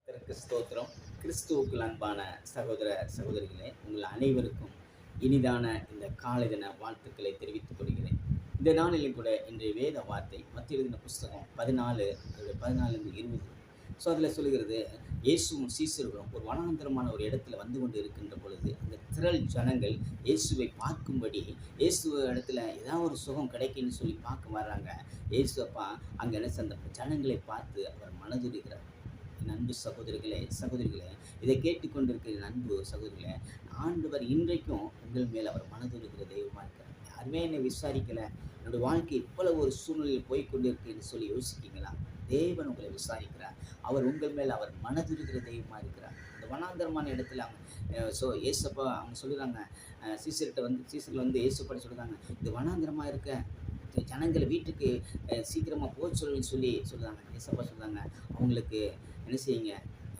கர்த்தருக்கு ஸ்தோத்திரம். கிறிஸ்துவுக்குள் அன்பான சகோதர சகோதரிகளே, உங்கள் அனைவருக்கும் இனிதான இந்த காலை தின வாழ்த்துக்களை தெரிவித்துக் கொள்கிறேன். இந்த நாளிலும் கூட இன்றைய வேத வார்த்தை மத்திய எழுதின புஸ்தகம் 14 அதில் 14-20. அதில் சொல்லுகிறது, இயேசுவும் சீசர்களும் ஒரு வனாந்தரமான ஒரு இடத்துல வந்து கொண்டு இருக்கின்ற பொழுது அந்த திரள் ஜனங்கள் இயேசுவை பார்க்கும்படி இயேசு இடத்துல ஏதாவது ஒரு சுகம் கிடைக்குன்னு சொல்லி பார்க்க வர்றாங்க. இயேசு அப்பா அங்கே என்ன அந்த ஜனங்களை பார்த்து அவர் மனதுருகிறார். என் அன்பு சகோதரிகளே, இதை கேட்டுக்கொண்டிருக்கிற என் அன்பு சகோதரிகளே, ஆண்டவர் இன்றைக்கும் உங்கள் மேல் அவர் மனதுருகிற தெய்வமாக இருக்கிறார். யாருமே என்னை விசாரிக்கலை, என்னுடைய வாழ்க்கை இவ்வளவு ஒரு சூழ்நிலையில் போய்கொண்டிருக்குன்னு சொல்லி யோசிக்கிங்களா? தேவன் உங்களை விசாரிக்கிறார். அவர் உங்கள் மேல் அவர் மனதுருகிற தெய்வமாக இருக்கிறார். இந்த வனாந்தரமான இடத்துல அவங்க ஏசப்பா அவங்க சொல்லுறாங்க, சீசர்கள் வந்து ஏசப்பாடி சொல்லுறாங்க, இது வனாந்தரமாக இருக்க ஜனங்களை வீட்டுக்கு சீக்கிரமாக போக சொல்லி சொல்லுறாங்க. ஏசப்பா சொல்லுறாங்க, அவங்களுக்கு என்ன செய்யுங்க,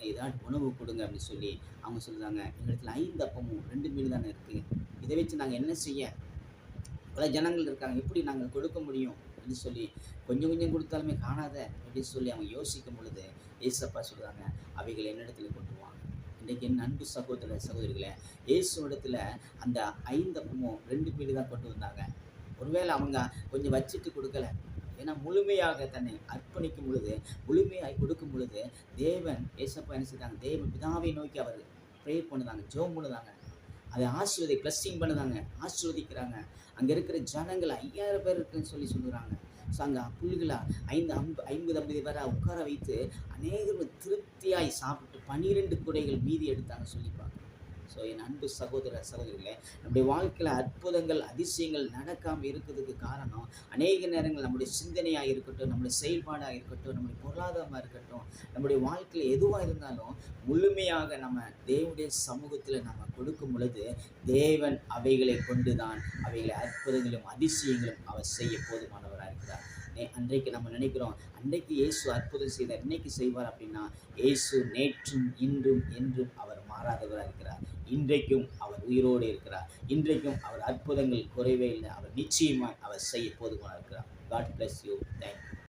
ஏதாவது உணவு கொடுங்க அப்படின்னு சொல்லி அவங்க சொல்லுறாங்க. எங்களிடத்தில் 5 அப்பமும் 2 மீன் தானே இருக்குது, இதை வச்சு நாங்கள் என்ன செய்ய? பல ஜனங்கள் இருக்காங்க, எப்படி நாங்கள் கொடுக்க முடியும் அப்படின்னு சொல்லி கொஞ்சம் கொஞ்சம் கொடுத்தாலுமே காணாத அப்படின்னு சொல்லி அவங்க யோசிக்கும் பொழுது ஏசப்பா சொல்கிறாங்க, அவைகள் என்னிடத்துல கொண்டு வாங்க. இன்றைக்கு என் அன்பு சகோதரிகளே, இயேசு இடத்துல அந்த 5 அப்பமும் 2 மீன் தான் கொண்டு வந்தாங்க. ஒருவேளை அவங்க கொஞ்சம் வச்சுட்டு கொடுக்கல, ஏன்னா முழுமையாக தன்னை அர்ப்பணிக்கும் பொழுது, முழுமையாக கொடுக்கும் பொழுது தேவன் ஏசப்பா என்ன செய்தாங்க, தேவன் பிதாவை நோக்கி அவர் ப்ரேயர் பண்ணுதாங்க, ஜெபம் பண்ணுதாங்க. அதை பிளஸ்ஸிங் பண்ணுதாங்க, ஆசீர்வதிக்கிறாங்க. அங்கே இருக்கிற ஜனங்கள் 5000 பேர் இருக்குன்னு சொல்லுறாங்க. அங்கே புல்களா 50 பேரை உட்கார வைத்து அநேகரும் திருப்தியாய் சாப்பிட்டு 12 குடைகள் மீதி எடுத்தாங்க சொல்லிப்பாங்க. என் அன்பு சகோதரிகளே, நம்முடைய வாழ்க்கையில் அற்புதங்கள் அதிசயங்கள் நடக்காமல் இருக்கிறதுக்கு காரணம் அநேக நேரங்கள் நம்முடைய சிந்தனையாக இருக்கட்டும், நம்முடைய செயல்பாடாக இருக்கட்டும், நம்முடைய பொருளாதாரமாக இருக்கட்டும், நம்முடைய வாழ்க்கையில் எதுவாக இருந்தாலும் முழுமையாக நம்ம தேவனுடைய சமூகத்தில் நம்ம கொடுக்கும் பொழுது தேவன் அவைகளை கொண்டு தான் அவைகளை அற்புதங்களும் அதிசயங்களும் அவர் செய்ய போதுமானவராக இருக்கிறார். அன்றைக்கு நம்ம நினைக்கிறோம், அன்றைக்கு இயேசு அற்புதம் செய்தார், இன்னைக்கு செய்வார் அப்படின்னா, இயேசு நேற்றும் இன்றும் என்றும் அவர் மாறாதவராக இருக்கிறார். இன்றைக்கும் அவர் உயிரோடு இருக்கிறார். இன்றைக்கும் அவர் அற்புதங்கள் குறைவே இல்லை. அவர் நிச்சயமாக அவர் செய்ய போதுமானவராக இருக்கிறார். God bless you. Thank you.